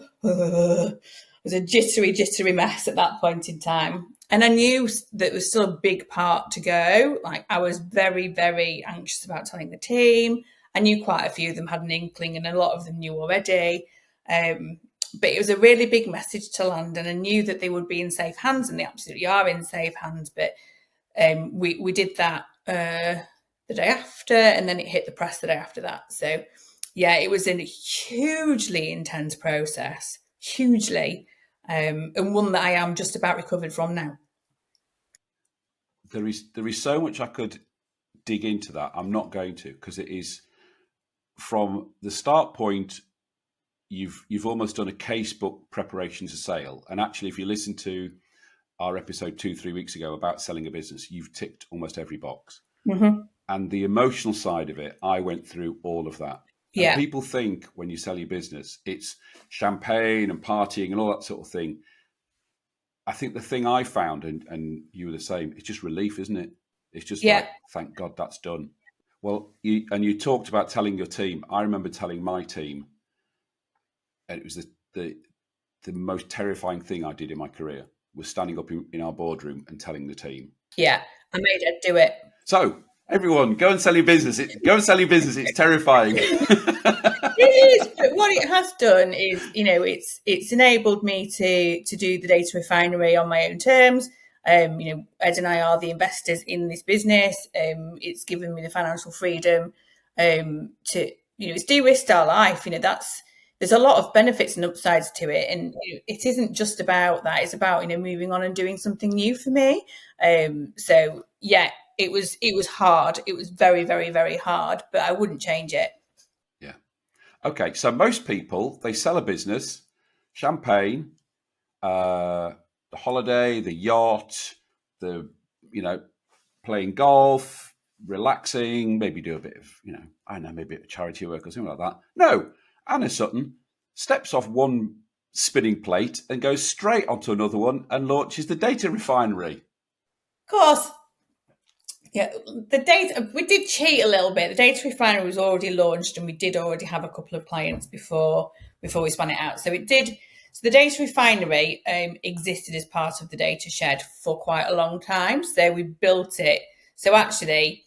was a jittery mess at that point in time. And I knew that there was still a big part to go. Like, I was very, very anxious about telling the team. I knew quite a few of them had an inkling, and a lot of them knew already. But it was a really big message to land, and I knew that they would be in safe hands, and they absolutely are in safe hands. But we did that the day after, and then it hit the press the day after that. So, yeah, it was a hugely intense process, hugely, and one that I am just about recovered from now. There is so much I could dig into that. I'm not going to, because it is from the start point. You've almost done a casebook preparation to sale, and actually, if you listen to our episode 2-3 weeks ago about selling a business, you've ticked almost every box. Mm-hmm. And the emotional side of it, I went through all of that. Yeah. And people think when you sell your business, it's champagne and partying and all that sort of thing. I think the thing I found, and you were the same, it's just relief, isn't it? It's just like, thank God that's done. Well, you talked about telling your team. I remember telling my team, and it was the most terrifying thing I did in my career. was standing up in our boardroom and telling the team. Yeah, I made Ed do it. So everyone, go and sell your business. Go and sell your business. It's terrifying. It is, but what it has done is, it's enabled me to do the data refinery on my own terms. Ed and I are the investors in this business. It's given me the financial freedom to, it's de-risked our life. There's a lot of benefits and upsides to it, and it isn't just about that. It's about moving on and doing something new for me. So yeah, it was hard. It was very, very, very hard, but I wouldn't change it. Yeah. Okay. So most people, they sell a business, champagne, the holiday, the yacht, the playing golf, relaxing, maybe do a bit of maybe a bit of charity work or something like that. No, Anna Sutton steps off one spinning plate and goes straight onto another one and launches the Data Refinery. Of course. Yeah, the data, we did cheat a little bit. The Data Refinery was already launched, and we did already have a couple of clients before we spun it out. So the Data Refinery existed as part of the Data Shed for quite a long time. So we built it. So actually,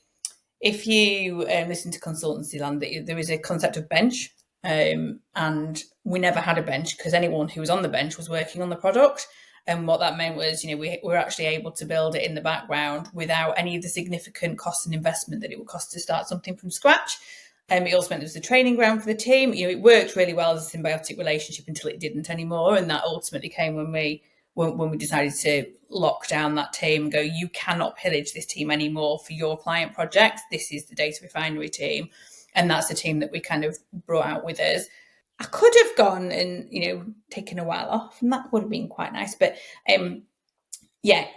if you listen to consultancy land, there is a concept of bench, and we never had a bench because anyone who was on the bench was working on the product. And what that meant was, we were actually able to build it in the background without any of the significant cost and investment that it would cost to start something from scratch. It also meant it was a training ground for the team. It worked really well as a symbiotic relationship until it didn't anymore. And that ultimately came when we decided to lock down that team and go, you cannot pillage this team anymore for your client projects. This is the Data Refinery team. And that's the team that we kind of brought out with us. I could have gone and, taken a while off, and that would have been quite nice. But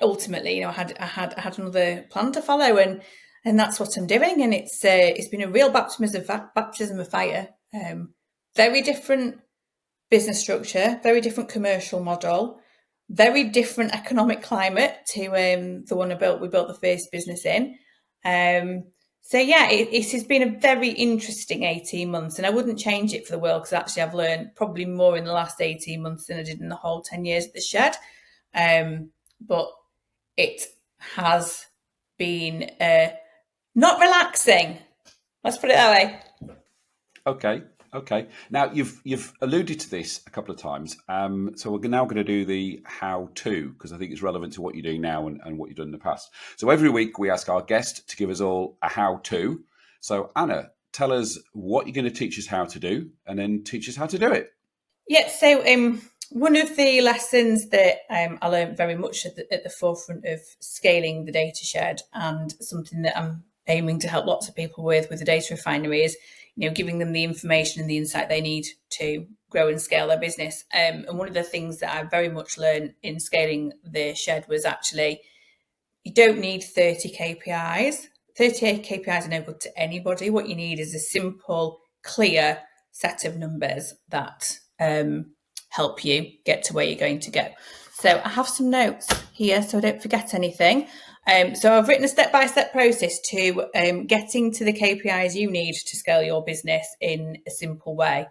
ultimately, I had another plan to follow, and that's what I'm doing. And it's been a real baptism of fire. Very different business structure, very different commercial model, very different economic climate to the one we built the first business in. So yeah, it has been a very interesting 18 months, and I wouldn't change it for the world, because actually I've learned probably more in the last 18 months than I did in the whole 10 years at the shed. But it has been not relaxing. Let's put it that way. Okay. Now you've alluded to this a couple of times. So we're now going to do the how-to, because I think it's relevant to what you're doing now and what you've done in the past. So every week we ask our guest to give us all a how-to. So Anna, tell us what you're going to teach us how to do, and then teach us how to do it. Yeah. So one of the lessons that I learned very much at the forefront of scaling the Data Shed, and something that I'm aiming to help lots of people with the Data Refinery, is giving them the information and the insight they need to grow and scale their business. And one of the things that I very much learned in scaling the shed was actually, you don't need 30 KPIs. 38 KPIs are no good to anybody. What you need is a simple, clear set of numbers that help you get to where you're going to go. So I have some notes here so I don't forget anything. So I've written a step-by-step process to getting to the KPIs you need to scale your business in a simple way.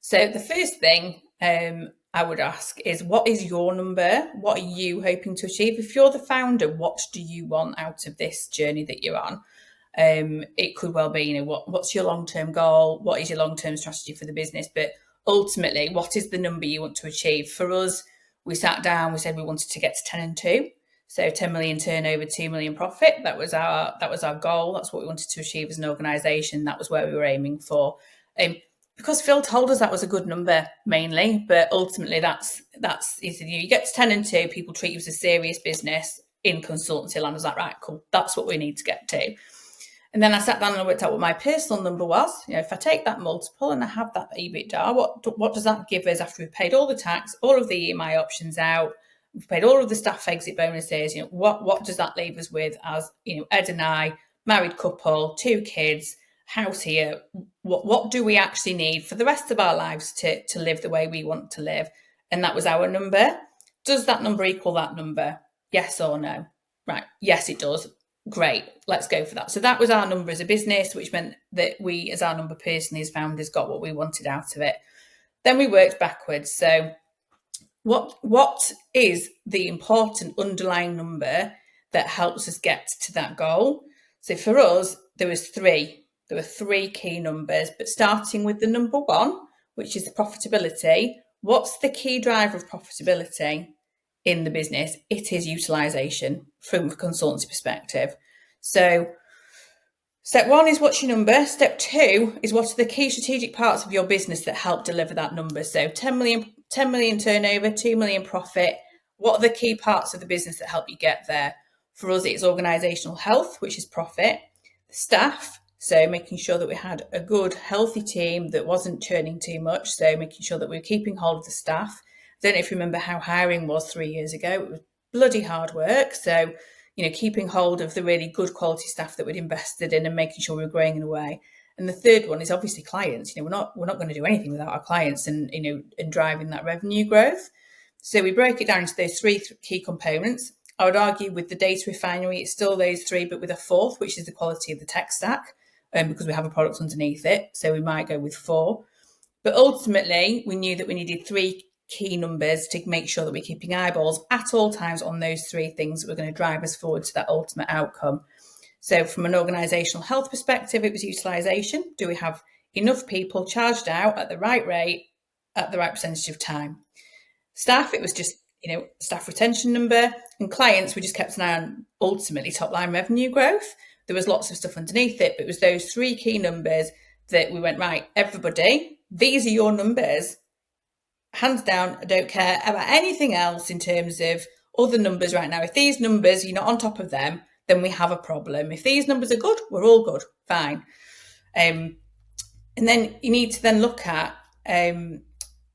So the first thing I would ask is, what is your number? What are you hoping to achieve? If you're the founder, what do you want out of this journey that you're on? It could well be, what's your long-term goal? What is your long-term strategy for the business? But ultimately, what is the number you want to achieve? For us, we sat down, we said we wanted to get to 10 and 2. So 10 million turnover, 2 million profit. That was our goal. That's what we wanted to achieve as an organisation. That was where we were aiming for. Because Phil told us that was a good number mainly, but ultimately that's you get to 10 and 2, people treat you as a serious business in consultancy land. I was like, right, cool, that's what we need to get to. And then I sat down and I worked out what my personal number was. If I take that multiple and I have that EBITDA, what does that give us after we've paid all the tax, all of the EMI options out, we've paid all of the staff exit bonuses? What does that leave us with as, Ed and I, married couple, 2 kids, house here? What do we actually need for the rest of our lives to live the way we want to live? And that was our number. Does that number equal that number? Yes or no? Right. Yes, it does. Great. Let's go for that. So that was our number as a business, which meant that we, as our number personally as founders, got what we wanted out of it. Then we worked backwards. So what is the important underlying number that helps us get to that goal? So for us, there were three key numbers, but starting with the number one, which is profitability. What's the key driver of profitability in the business? It is utilization from a consultancy perspective. So step one is what's your number. Step two is what are the key strategic parts of your business that help deliver that number. So 10 million turnover, 2 million profit. What are the key parts of the business that help you get there? For us, it's organisational health, which is profit. Staff, so making sure that we had a good, healthy team that wasn't churning too much. So making sure that we were keeping hold of the staff. I don't know if you remember how hiring was 3 years ago. It was bloody hard work. So, keeping hold of the really good quality staff that we'd invested in and making sure we were growing in a way. And the third one is obviously clients. We're not going to do anything without our clients and driving that revenue growth. So we break it down into those three key components. I would argue with the Data Refinery, it's still those three, but with a fourth, which is the quality of the tech stack, because we have a product underneath it. So we might go with four. But ultimately, we knew that we needed three key numbers to make sure that we're keeping eyeballs at all times on those three things that were going to drive us forward to that ultimate outcome. So from an organisational health perspective, it was utilisation. Do we have enough people charged out at the right rate at the right percentage of time? Staff, it was just, staff retention number. And clients, we just kept an eye on ultimately top line revenue growth. There was lots of stuff underneath it, but it was those three key numbers that we went, right, everybody, these are your numbers. Hands down, I don't care about anything else in terms of other numbers right now. If these numbers, you're not on top of them, then we have a problem. If these numbers are good, we're all good, fine. And then you need to then look at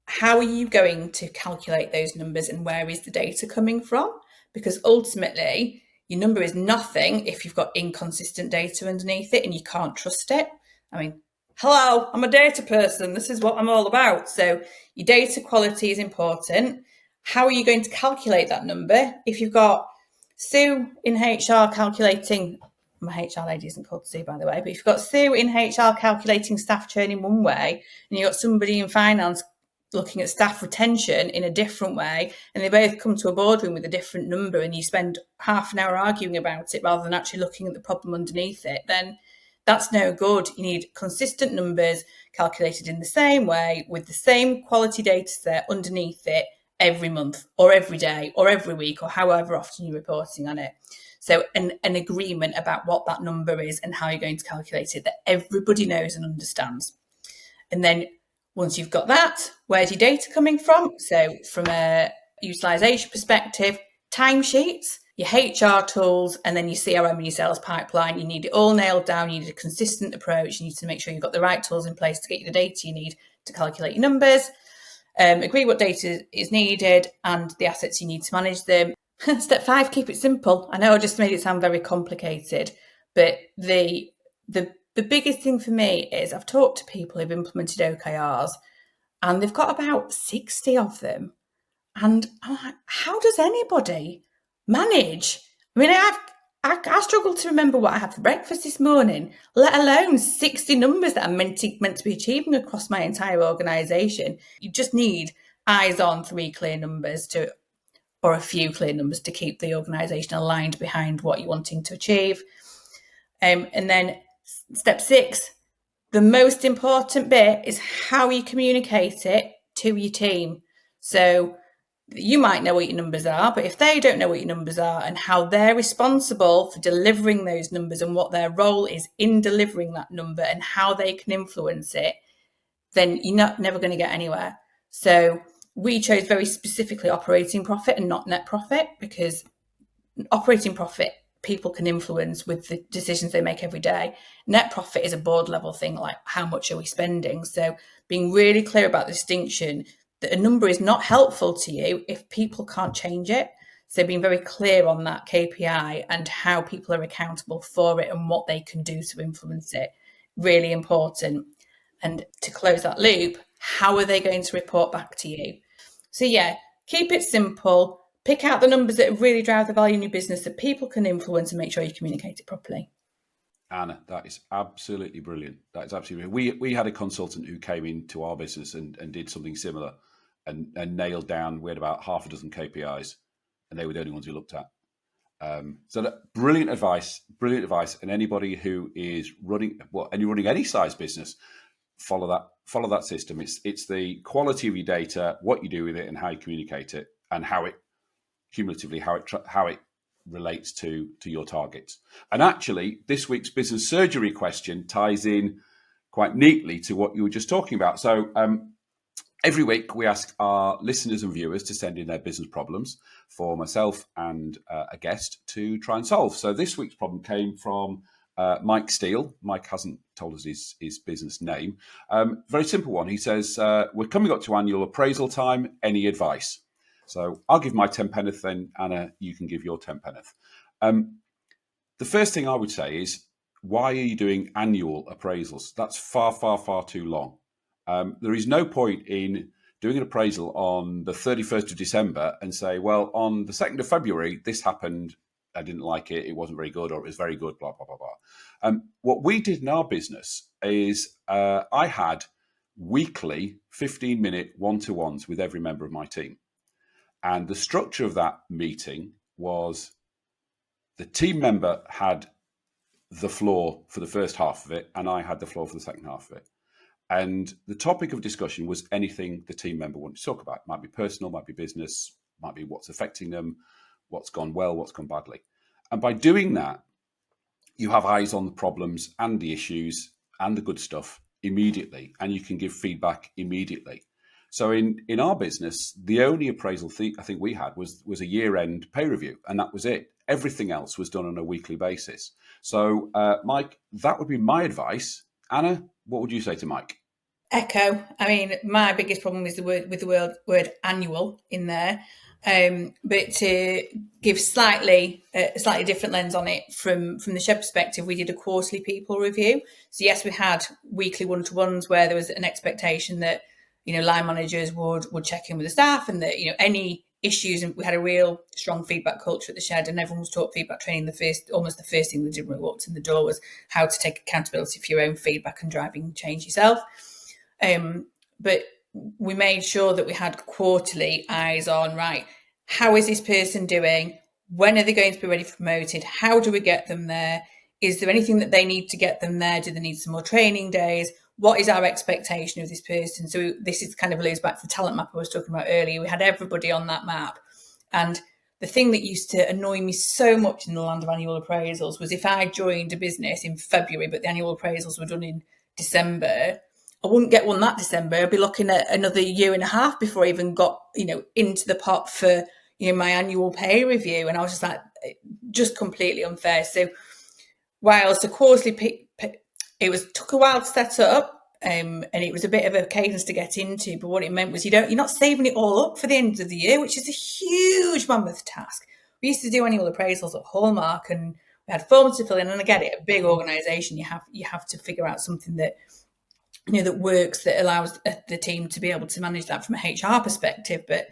how are you going to calculate those numbers and where is the data coming from? Because ultimately, your number is nothing if you've got inconsistent data underneath it and you can't trust it. I mean, hello, I'm a data person. This is what I'm all about. So your data quality is important. How are you going to calculate that number? If you've got Sue in HR calculating, my HR lady isn't called Sue, by the way, but if you've got Sue in HR calculating staff churn in one way, and you've got somebody in finance looking at staff retention in a different way, and they both come to a boardroom with a different number, and you spend half an hour arguing about it rather than actually looking at the problem underneath it, then that's no good. You need consistent numbers calculated in the same way with the same quality data set underneath it every month or every day or every week or however often you're reporting on it. So an agreement about what that number is and how you're going to calculate it that everybody knows and understands. And then once you've got that, where's your data coming from? So from a utilisation perspective, timesheets, your HR tools, and then your CRM and your sales pipeline. You need it all nailed down. You need a consistent approach. You need to make sure you've got the right tools in place to get you the data you need to calculate your numbers. Agree what data is needed and the assets you need to manage them. Step 5, keep it simple. I know I just made it sound very complicated, but the biggest thing for me is I've talked to people who've implemented OKRs and they've got about 60 of them. And I'm like, how does anybody manage? I mean, I struggle to remember what I had for breakfast this morning, let alone 60 numbers that I'm meant to be achieving across my entire organisation. You just need eyes on 3 clear numbers or a few clear numbers to keep the organisation aligned behind what you're wanting to achieve. And then step 6, the most important bit is how you communicate it to your team. So you might know what your numbers are, but if they don't know what your numbers are and how they're responsible for delivering those numbers and what their role is in delivering that number and how they can influence it, then you're never going to get anywhere. So we chose very specifically operating profit and not net profit, because operating profit people can influence with the decisions they make every day. Net profit is a board level thing, like how much are we spending? So being really clear about the distinction that a number is not helpful to you if people can't change it. So being very clear on that KPI and how people are accountable for it and what they can do to influence it, really important. And to close that loop, how are they going to report back to you? So yeah, keep it simple. Pick out the numbers that really drive the value in your business that people can influence and make sure you communicate it properly. Anna, that is absolutely brilliant. That is absolutely brilliant. We had a consultant who came into our business and did something similar. and nailed down. We had about half a dozen KPIs, and they were the only ones we looked at. So brilliant advice. And anybody who is running, and you're running any size business, follow that system. It's the quality of your data, what you do with it, and how you communicate it, and how it cumulatively how it relates to your targets. And actually, this week's business surgery question ties in quite neatly to what you were just talking about. So every week we ask our listeners and viewers to send in their business problems for myself and a guest to try and solve. So this week's problem came from Mike Steele. Mike hasn't told us his business name. Very simple one. He says, we're coming up to annual appraisal time. Any advice? So I'll give my 10 penneth, then Anna, you can give your 10 penneth. The first thing I would say is, why are you doing annual appraisals? That's far, far, far too long. There is no point in doing an appraisal on the 31st of December and say, well, on the 2nd of February, this happened. I didn't like it. It wasn't very good, or it was very good, blah, blah, blah, blah. What we did in our business is I had weekly 15-minute one-to-ones with every member of my team. And the structure of that meeting was the team member had the floor for the first half of it, and I had the floor for the second half of it. And the topic of discussion was anything the team member wanted to talk about. It might be personal, might be business, might be what's affecting them, what's gone well, what's gone badly. And by doing that, you have eyes on the problems and the issues and the good stuff immediately, and you can give feedback immediately. So in our business, the only appraisal I think we had was a year-end pay review, and that was it. Everything else was done on a weekly basis. So, Mike, that would be my advice. Anna, what would you say to Mike? Echo. I mean, my biggest problem is the word annual in there. But to give a slightly different lens on it from the Shed perspective, we did a quarterly people review. So yes, we had weekly one-to-ones where there was an expectation that, line managers would check in with the staff, and that, any issues, and we had a real strong feedback culture at the Shed, and everyone was taught feedback training. Almost the first thing they did when we walked in the door was how to take accountability for your own feedback and driving change yourself. But we made sure that we had quarterly eyes on, right, how is this person doing? When are they going to be ready for promoted? How do we get them there? Is there anything that they need to get them there? Do they need some more training days? What is our expectation of this person? So this is kind of alludes back to the talent map I was talking about earlier. We had everybody on that map. And the thing that used to annoy me so much in the land of annual appraisals was if I joined a business in February, but the annual appraisals were done in December, I wouldn't get one that December. I'd be looking at another year and a half before I even got, into the pot for, my annual pay review. And I was just like, just completely unfair. So whilst the quarterly, took a while to set up, and it was a bit of a cadence to get into. But what it meant was you're not saving it all up for the end of the year, which is a huge mammoth task. We used to do annual appraisals at Hallmark, and we had forms to fill in. And I get it, a big organisation, you have to figure out something that that works, that allows the team to be able to manage that from a HR perspective. But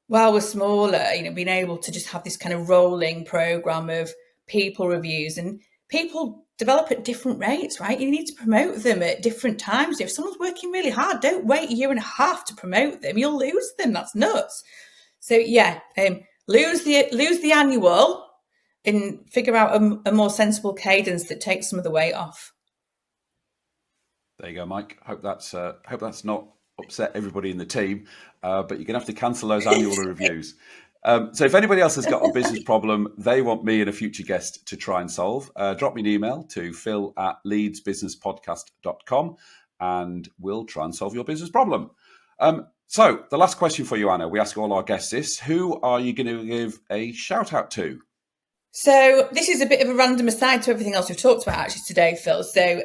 while we're smaller, being able to just have this kind of rolling program of people reviews, and people develop at different rates, right? You need to promote them at different times. If someone's working really hard, don't wait a year and a half to promote them. You'll lose them. That's nuts. So yeah, lose the annual and figure out a more sensible cadence that takes some of the weight off. There you go, Mike. Hope that's not upset everybody in the team, but you're going to have to cancel those annual reviews. So if anybody else has got a business problem they want me and a future guest to try and solve, drop me an email to phil@leedsbusinesspodcast.com and we'll try and solve your business problem. So the last question for you, Anna, we ask all our guests this: who are you going to give a shout out to? So this is a bit of a random aside to everything else we've talked about actually today, Phil. So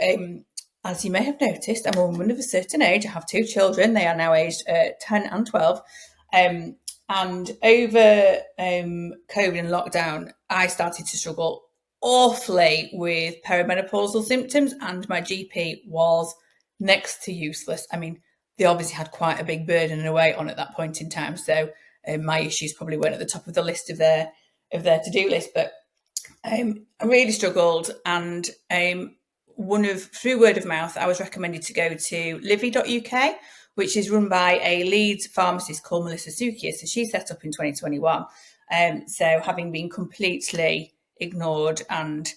as you may have noticed, I'm a woman of a certain age. I have two children. They are now aged 10 and 12. And over COVID and lockdown, I started to struggle awfully with perimenopausal symptoms, and my GP was next to useless. I mean, they obviously had quite a big burden and a weight on at that point in time. So my issues probably weren't at the top of the list of their to-do list. But I really struggled, and through word of mouth, I was recommended to go to livy.uk, which is run by a Leeds pharmacist called Melissa Sukia. So she set up in 2021. So having been completely ignored and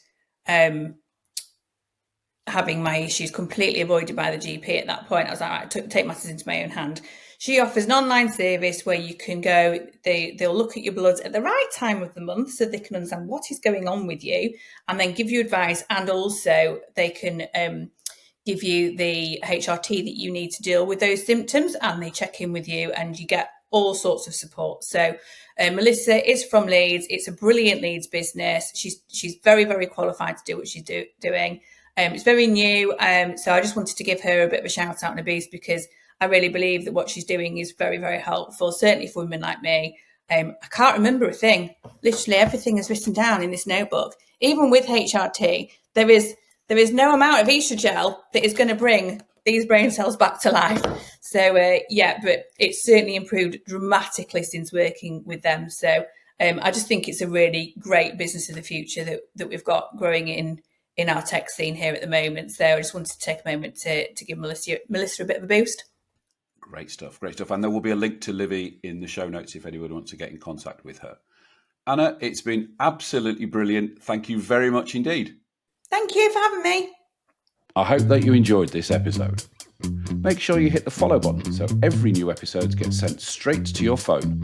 having my issues completely avoided by the GP at that point, I was like, right, take matters into my own hand. She offers an online service where you can go, they'll look at your bloods at the right time of the month so they can understand what is going on with you and then give you advice. And also they can give you the HRT that you need to deal with those symptoms, and they check in with you and you get all sorts of support. So Melissa is from Leeds. It's a brilliant Leeds business. She's very, very qualified to do what she's doing. It's very new, so I just wanted to give her a bit of a shout out and a boost because I really believe that what she's doing is very, very helpful, certainly for women like me. I can't remember a thing. Literally everything is written down in this notebook. Even with HRT, there is no amount of estrogen that is going to bring these brain cells back to life. So but it's certainly improved dramatically since working with them. So I just think it's a really great business of the future that we've got growing in our tech scene here at the moment. So I just wanted to take a moment to give Melissa a bit of a boost. Great stuff. And there will be a link to Livy in the show notes if anyone wants to get in contact with her. Anna, it's been absolutely brilliant. Thank you very much indeed. Thank you for having me. I hope that you enjoyed this episode. Make sure you hit the follow button so every new episode gets sent straight to your phone.